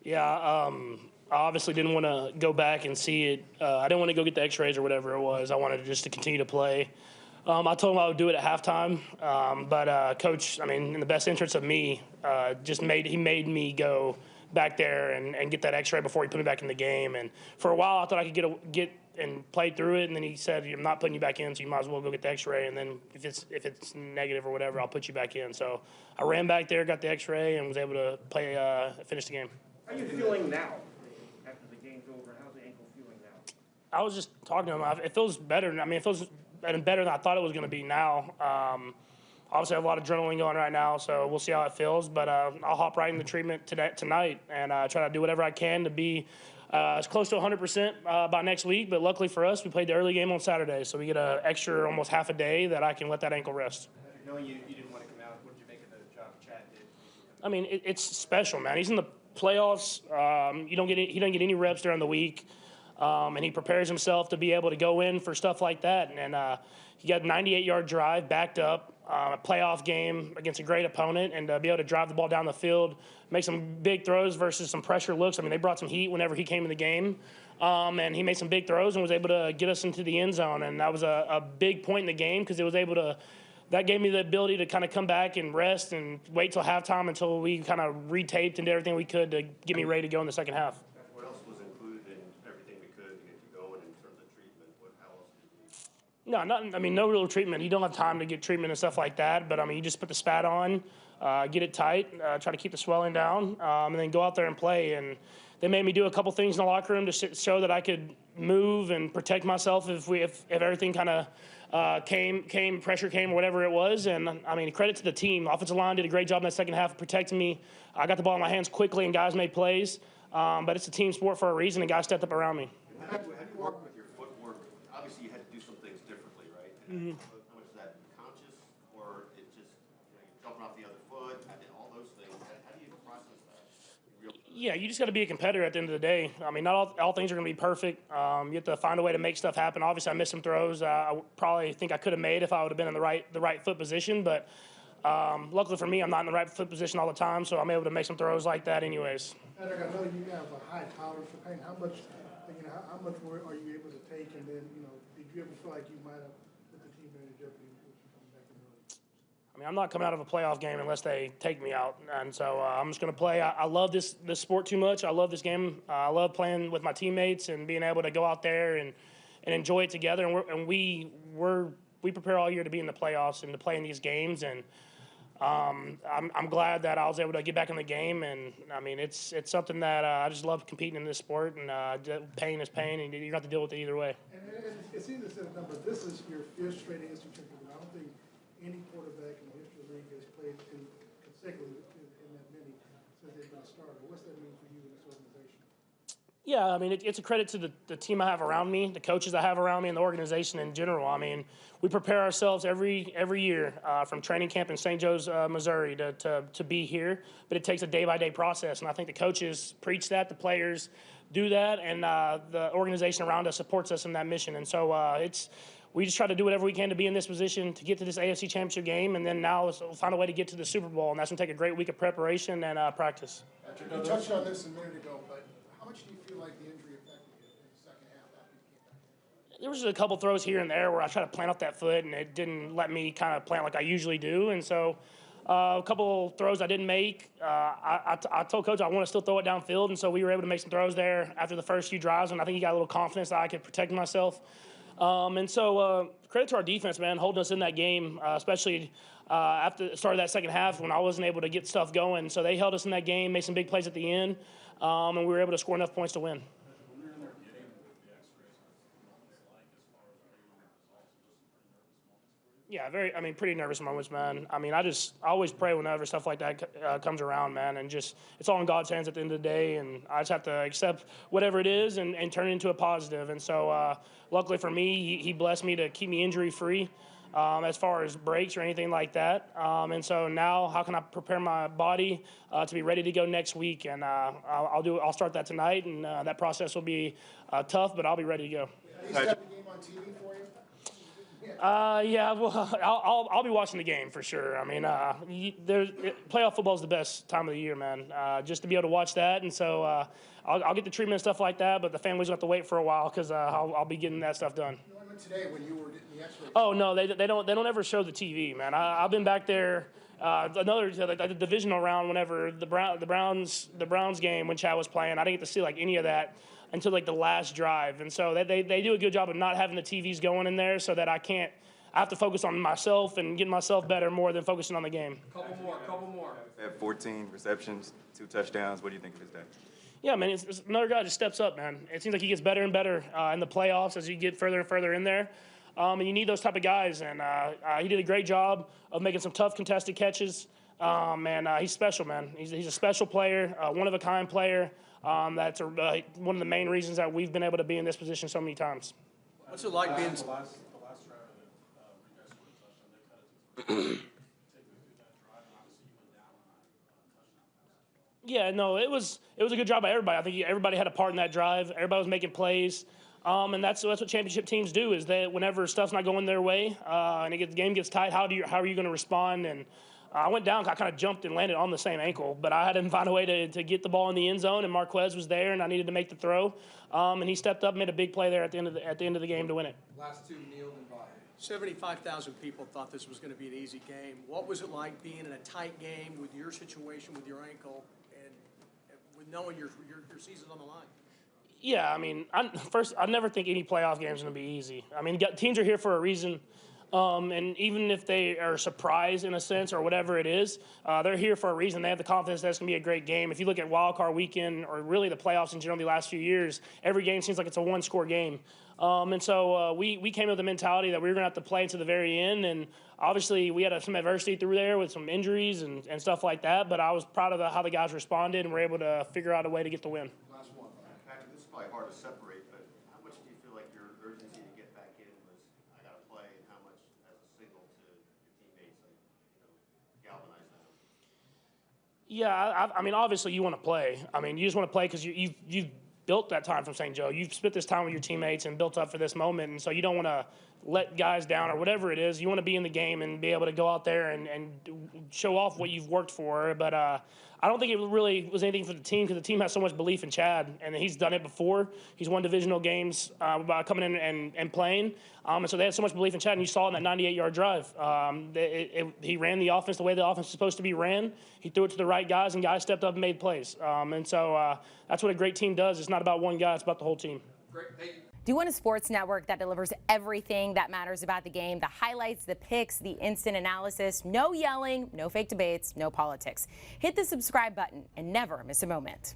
Yeah, I obviously didn't want to go back and see it. I didn't want to go get the X-rays or whatever it was. I wanted just to continue to play. I told him I would do it at halftime, but Coach, I mean, in the best interest of me, he made me go back there and get that X-ray before he put me back in the game. And for a while, I thought I could get and play through it. And then he said, "I'm not putting you back in, so you might as well go get the X-ray. And then if it's negative or whatever, I'll put you back in." So I ran back there, got the X-ray, and was able to finish the game. How are you feeling now after the game's over? How's the ankle feeling now? I was just talking to him. It feels better. I mean, it feels better than I thought it was going to be now. Obviously, I have a lot of adrenaline going right now, so we'll see how it feels. But I'll hop right into treatment tonight and try to do whatever I can to be as close to 100% by next week. But luckily for us, we played the early game on Saturday, so we get an extra almost half a day that I can let that ankle rest. Knowing you didn't want to come out, what did you make of the job Chad did? I mean, it's special, man. He's in the playoffs. He doesn't get any reps during the week. And he prepares himself to be able to go in for stuff like that. And he got a 98-yard drive, backed up, a playoff game against a great opponent, and be able to drive the ball down the field, make some big throws versus some pressure looks. I mean, they brought some heat whenever he came in the game. And he made some big throws and was able to get us into the end zone. And that was a big point in the game because it was able to – that gave me the ability to kind of come back and rest and wait till halftime until we kind of retaped and did everything we could to get me ready to go in the second half. What else was included in everything we could to get you going in terms of treatment? How else did you? No real treatment. You don't have time to get treatment and stuff like that. But, I mean, you just put the spat on, get it tight, try to keep the swelling down, and then go out there and play. And they made me do a couple things in the locker room to show that I could move and protect myself if everything kind of pressure came, or whatever it was. And, I mean, credit to the team. The offensive line did a great job in that second half of protecting me. I got the ball in my hands quickly, and guys made plays. But it's a team sport for a reason, and guys stepped up around me. How do you work with your footwork? Obviously, you had to do some things differently, right? Mm-hmm. How much is that conscious, or it's just you're jumping off the other foot, and all those things? How do you process that? Yeah, you just got to be a competitor at the end of the day. I mean, not all things are going to be perfect. You have to find a way to make stuff happen. Obviously, I missed some throws. I probably think I could have made if I would have been in the right foot position, but luckily for me, I'm not in the right foot position all the time, so I'm able to make some throws like that anyways. Patrick, I know you have a high tolerance for pain. How much more are you able to take? And then, did you ever feel like you might have put the team in jeopardy with you coming back in early? I mean, I'm not coming out of a playoff game unless they take me out, and so I'm just going to play. I love this sport too much. I love this game. I love playing with my teammates and being able to go out there and enjoy it together. And we prepare all year to be in the playoffs and to play in these games. And I'm glad that I was able to get back in the game. And I mean, it's something that I just love competing in this sport. And pain is pain, and you have to deal with it either way. And it's easy to say the number. This is your fifth straight AFC championship. I don't think any quarterback in the history of the league has played consecutively in that many since they've been a starter. What's that mean for you in this organization? Yeah, I mean, it's a credit to the team I have around me, the coaches I have around me, and the organization in general. I mean, we prepare ourselves every year from training camp in St. Joe's, Missouri to be here, but it takes a day-by-day process, and I think the coaches preach that, the players do that, and the organization around us supports us in that mission. And so we just try to do whatever we can to be in this position to get to this AFC Championship game, and then now we'll find a way to get to the Super Bowl, and that's going to take a great week of preparation and practice. Patrick, you touched on this a minute ago, but how much do you feel like the injury affected you in the second half after you came back? There was a couple throws here and there where I tried to plant off that foot, and it didn't let me kind of plant like I usually do. And so a couple throws I didn't make. I told Coach I want to still throw it downfield, and so we were able to make some throws there after the first few drives, and I think he got a little confidence that I could protect myself. And so credit to our defense, man, holding us in that game, especially after the start of that second half when I wasn't able to get stuff going. So they held us in that game, made some big plays at the end, and we were able to score enough points to win. Yeah, pretty nervous moments, man. I mean, I always pray whenever stuff like that comes around, man, and just it's all in God's hands at the end of the day, and I just have to accept whatever it is and turn it into a positive. And so luckily for me, he blessed me to keep me injury-free as far as breaks or anything like that. And so now how can I prepare my body to be ready to go next week? And I'll start that tonight, and that process will be tough, but I'll be ready to go. Is that the game on TV for you? Yeah, well, I'll be watching the game for sure. I mean, playoff football is the best time of the year, man. Just to be able to watch that, and so I'll get the treatment and stuff like that. But the families will have to wait for a while because I'll be getting that stuff done. No, I meant today when you were getting the X-rays. Oh no, they don't ever show the TV, man. I've been back there. The divisional round, whenever the Browns game when Chad was playing, I didn't get to see like any of that until like the last drive, and so they do a good job of not having the TVs going in there, so that I have to focus on myself and getting myself better more than focusing on the game. Couple more. They have 14 receptions, 2 touchdowns. What do you think of his day? Yeah, man, it's another guy just steps up, man. It seems like he gets better and better in the playoffs as you get further and further in there. And you need those type of guys, and he did a great job of making some tough contested catches. He's special, man. He's a special player, one-of-a-kind player. That's one of the main reasons that we've been able to be in this position so many times. What's it like being? The last drive that you guys scored a touchdown, they cut it to 3 take me through that drive, and obviously you went down on that touchdown pass. Yeah, no, it was a good job by everybody. I think everybody had a part in that drive. Everybody was making plays. And that's what championship teams do, is that whenever stuff's not going their way and the game gets tight, how are you going to respond? And I went down, I kind of jumped and landed on the same ankle, but I had to find a way to get the ball in the end zone, and Marquez was there, and I needed to make the throw. And he stepped up and made a big play there at the end of the game to win it. Last two kneeled and bought. 75,000 people thought this was going to be an easy game. What was it like being in a tight game with your situation with your ankle and with knowing your season's on the line? Yeah, I mean, I never think any playoff game is going to be easy. I mean, teams are here for a reason. And even if they are surprised in a sense or whatever it is, they're here for a reason. They have the confidence that it's going to be a great game. If you look at wild card weekend or really the playoffs in general the last few years, every game seems like it's a one-score game. And so we came with the mentality that we were going to have to play to the very end. And obviously we had some adversity through there with some injuries and stuff like that. But I was proud of how the guys responded and were able to figure out a way to get the win. Last one. Patrick, this is probably hard to separate, but how much do you feel like your urgency to get back in was, I got to play, and how much as a signal to your teammates, galvanize them? Yeah, I mean, obviously you want to play. I mean, you just want to play because you've built that time from St. Joe. You've spent this time with your teammates and built up for this moment, and so you don't want to let guys down or whatever it is. You want to be in the game and be able to go out there and show off what you've worked for. But I don't think it really was anything for the team because the team has so much belief in Chad, and he's done it before. He's won divisional games by coming in and playing. And so they had so much belief in Chad, and you saw it in that 98-yard drive. He ran the offense the way the offense is supposed to be ran. He threw it to the right guys, and guys stepped up and made plays. And so that's what a great team does. It's not about one guy. It's about the whole team. Great, thank you. Do you want a sports network that delivers everything that matters about the game? The highlights, the picks, the instant analysis, no yelling, no fake debates, no politics. Hit the subscribe button and never miss a moment.